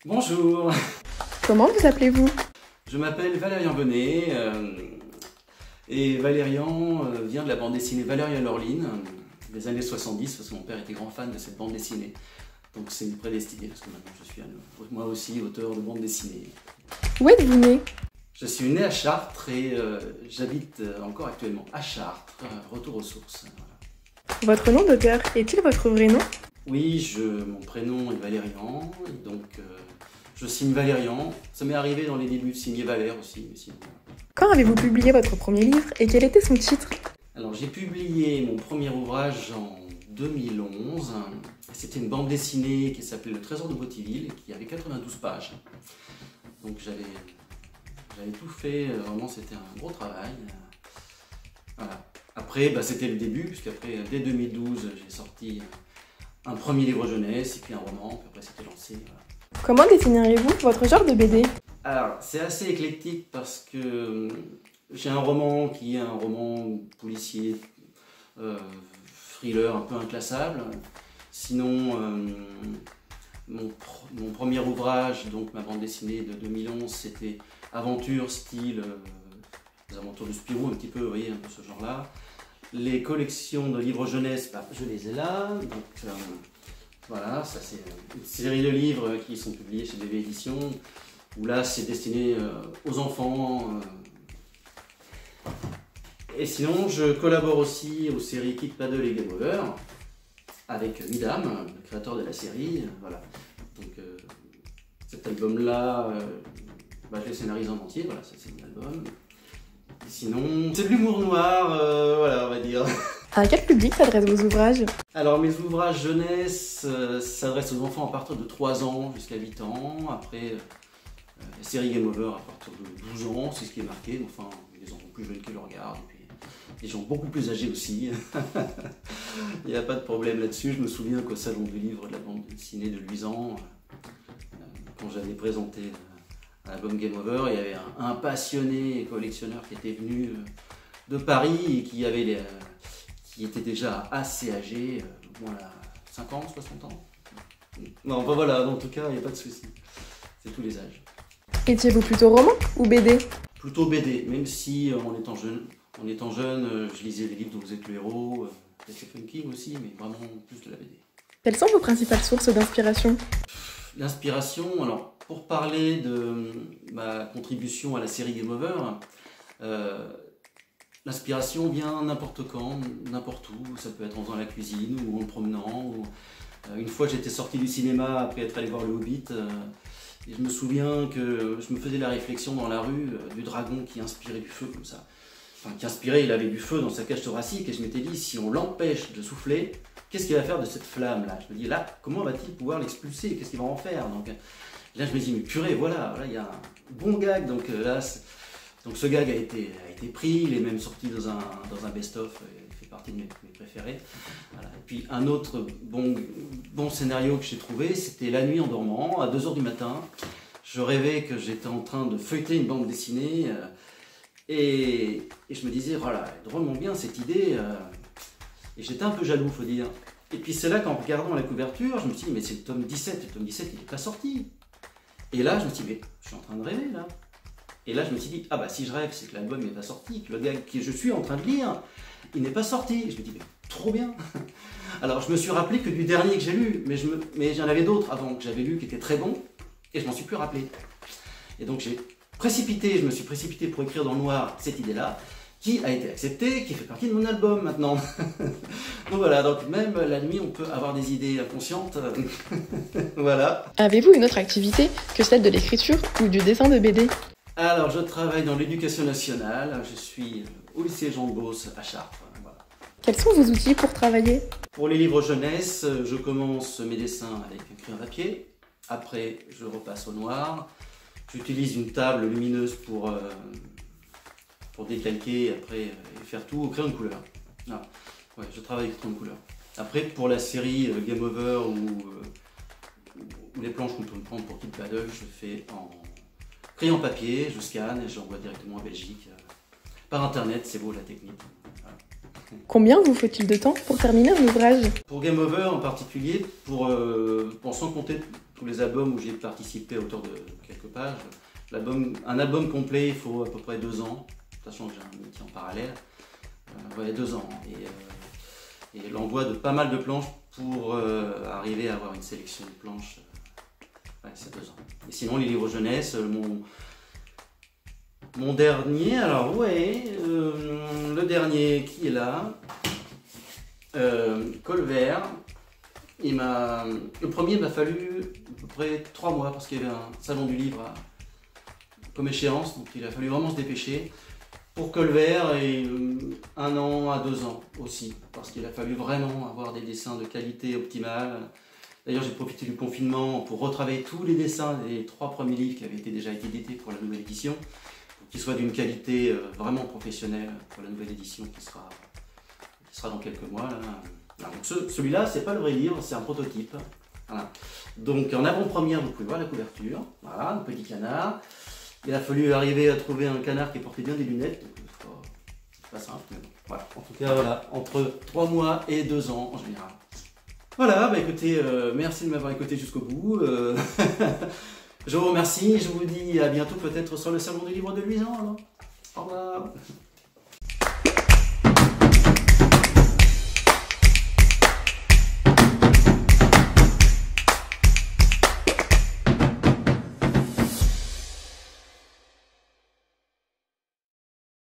Bonjour, Comment vous appelez-vous? je m'appelle Valérian Bonnet et Valérian vient de la bande dessinée Valérian Lorline des années 70 parce que mon père était grand fan de cette bande dessinée. Donc c'est prédestiné parce que maintenant je suis moi aussi auteur de bande dessinée. Où êtes-vous né? Je suis né à Chartres et j'habite encore actuellement à Chartres, retour aux sources. Voilà. Votre nom d'auteur est-il votre vrai nom? Oui, mon prénom est Valérian, et donc je signe Valérian. Ça m'est arrivé dans les débuts de signer Valère aussi. Mais sinon... Quand avez-vous publié votre premier livre et quel était son titre? Alors j'ai publié mon premier ouvrage en 2011. C'était une bande dessinée qui s'appelait Le Trésor de Bottiville, qui avait 92 pages. Donc j'avais tout fait, vraiment c'était un gros travail. Voilà. Après, c'était le début, puisqu'après, dès 2012, j'ai sorti un premier livre jeunesse, et puis un roman, puis après c'était lancé. Voilà. Comment définiriez-vous votre genre de BD? Alors, c'est assez éclectique parce que j'ai un roman qui est un roman policier, thriller un peu inclassable. Sinon, mon premier ouvrage, donc ma bande dessinée de 2011, c'était aventure style les aventures de Spirou, un petit peu, vous voyez, un peu ce genre-là. Les collections de livres jeunesse, je les ai là. Donc, voilà, ça c'est une série de livres qui sont publiés chez BV Éditions, où là c'est destiné aux enfants. Et sinon, je collabore aussi aux séries Kid Paddle et Game Over, avec Midam, le créateur de la série. Voilà. Donc cet album-là, je l'ai scénarisé en entier, voilà, ça c'est mon album. Et sinon, c'est de l'humour noir, voilà, on va dire. À quel public s'adressent vos ouvrages? Alors mes ouvrages jeunesse s'adressent aux enfants à partir de 3 ans jusqu'à 8 ans. Après, la série Game Over à partir de 12 ans, c'est ce qui est marqué. Enfin, les enfants plus jeunes qui le regardent. Et puis les gens beaucoup plus âgés aussi. Il n'y a pas de problème là-dessus. Je me souviens qu'au salon du livre de la bande dessinée de Luisan, quand j'avais présenté l'album Game Over, il y avait un passionné collectionneur qui était venu de Paris et qui était déjà assez âgé, au moins 50, 60 ans. Non, voilà, en tout cas, il n'y a pas de souci. C'est tous les âges. Étiez-vous plutôt roman ou BD? Plutôt BD, même si en étant jeune, je lisais les livres dont vous êtes le héros, Stephen King aussi, mais vraiment plus de la BD. Quelles sont vos principales sources d'inspiration? L'inspiration, alors, pour parler de ma contribution à la série Game Over, l'inspiration vient n'importe quand, n'importe où. Ça peut être en faisant la cuisine ou en me promenant. Une fois, j'étais sorti du cinéma après être allé voir Le Hobbit. Et je me souviens que je me faisais la réflexion dans la rue du dragon qui inspirait du feu comme ça. Enfin, qui inspirait, il avait du feu dans sa cage thoracique. Et je m'étais dit, si on l'empêche de souffler, qu'est-ce qu'il va faire de cette flamme-là? Je me dis, là, comment va-t-il pouvoir l'expulser? Qu'est-ce qu'il va en faire? Donc là, je me dis, mais purée, voilà, il y a un bon gag. Donc là, donc ce gag a été pris, il est même sorti dans un best-of, il fait partie de mes préférés. Voilà. Et puis un autre bon scénario que j'ai trouvé, c'était la nuit en dormant, à 2 h du matin. Je rêvais que j'étais en train de feuilleter une bande dessinée et je me disais, voilà, drôlement bien cette idée. Et j'étais un peu jaloux, faut dire. Et puis c'est là qu'en regardant la couverture, je me suis dit, mais c'est le tome 17, le tome 17 il n'est pas sorti. Et là, je me suis dit, mais je suis en train de rêver là. Et là, je me suis dit, ah bah si je rêve, c'est que l'album n'est pas sorti, que le gag que je suis en train de lire, il n'est pas sorti. Je me dis, mais trop bien. Alors, je me suis rappelé que du dernier que j'ai lu, mais j'en avais d'autres avant que j'avais lu qui étaient très bons, et je m'en suis plus rappelé. Et donc, je me suis précipité pour écrire dans le noir cette idée-là, qui a été acceptée, qui fait partie de mon album maintenant. Donc voilà, donc même la nuit, on peut avoir des idées inconscientes. Voilà. Avez-vous une autre activité que celle de l'écriture ou du dessin de BD? Alors, je travaille dans l'éducation nationale, je suis au lycée Jean de Beauce à Chartres. Voilà. Quels sont vos outils pour travailler? Pour les livres jeunesse, je commence mes dessins avec un crayon papier, après je repasse au noir, j'utilise une table lumineuse pour décalquer après, et faire tout au crayon de couleur. Ah, ouais, je travaille avec crayon de couleur. Après, pour la série Game Over ou les planches qu'on peut me prendre pour Kid Paddle, je fais en crayon papier, je scanne et j'envoie directement en Belgique. Par internet, c'est beau la technique. Voilà. Combien vous faut-il de temps pour terminer un ouvrage? Pour Game Over en particulier, sans compter tous les albums où j'ai participé à hauteur de quelques pages. Un album complet, il faut à peu près 2 ans, sachant que j'ai un métier en parallèle. Ouais, 2 ans. Et l'envoi de pas mal de planches pour arriver à avoir une sélection de planches, ouais, c'est 2 ans. Et sinon, les livres jeunesse, mon dernier, alors ouais, le dernier qui est là, Colvert. Le premier m'a fallu à peu près 3 mois parce qu'il y avait un salon du livre comme échéance, donc il a fallu vraiment se dépêcher. Pour Colvert, et 1 an à 2 ans aussi, parce qu'il a fallu vraiment avoir des dessins de qualité optimale. D'ailleurs, j'ai profité du confinement pour retravailler tous les dessins des 3 premiers livres qui avaient déjà été édités pour la nouvelle édition, pour qu'ils soient d'une qualité vraiment professionnelle pour la nouvelle édition qui sera dans quelques mois. Là. Alors, celui-là, c'est pas le vrai livre, c'est un prototype. Voilà. Donc en avant-première, vous pouvez voir la couverture. Voilà, un petit canard. Il a fallu arriver à trouver un canard qui portait bien des lunettes. C'est pas simple, mais bon. Voilà. En tout cas, voilà, entre 3 mois et 2 ans en général. Voilà, bah écoutez, merci de m'avoir écouté jusqu'au bout. Je vous remercie, je vous dis à bientôt peut-être sur le salon du livre de Luisan. Au revoir.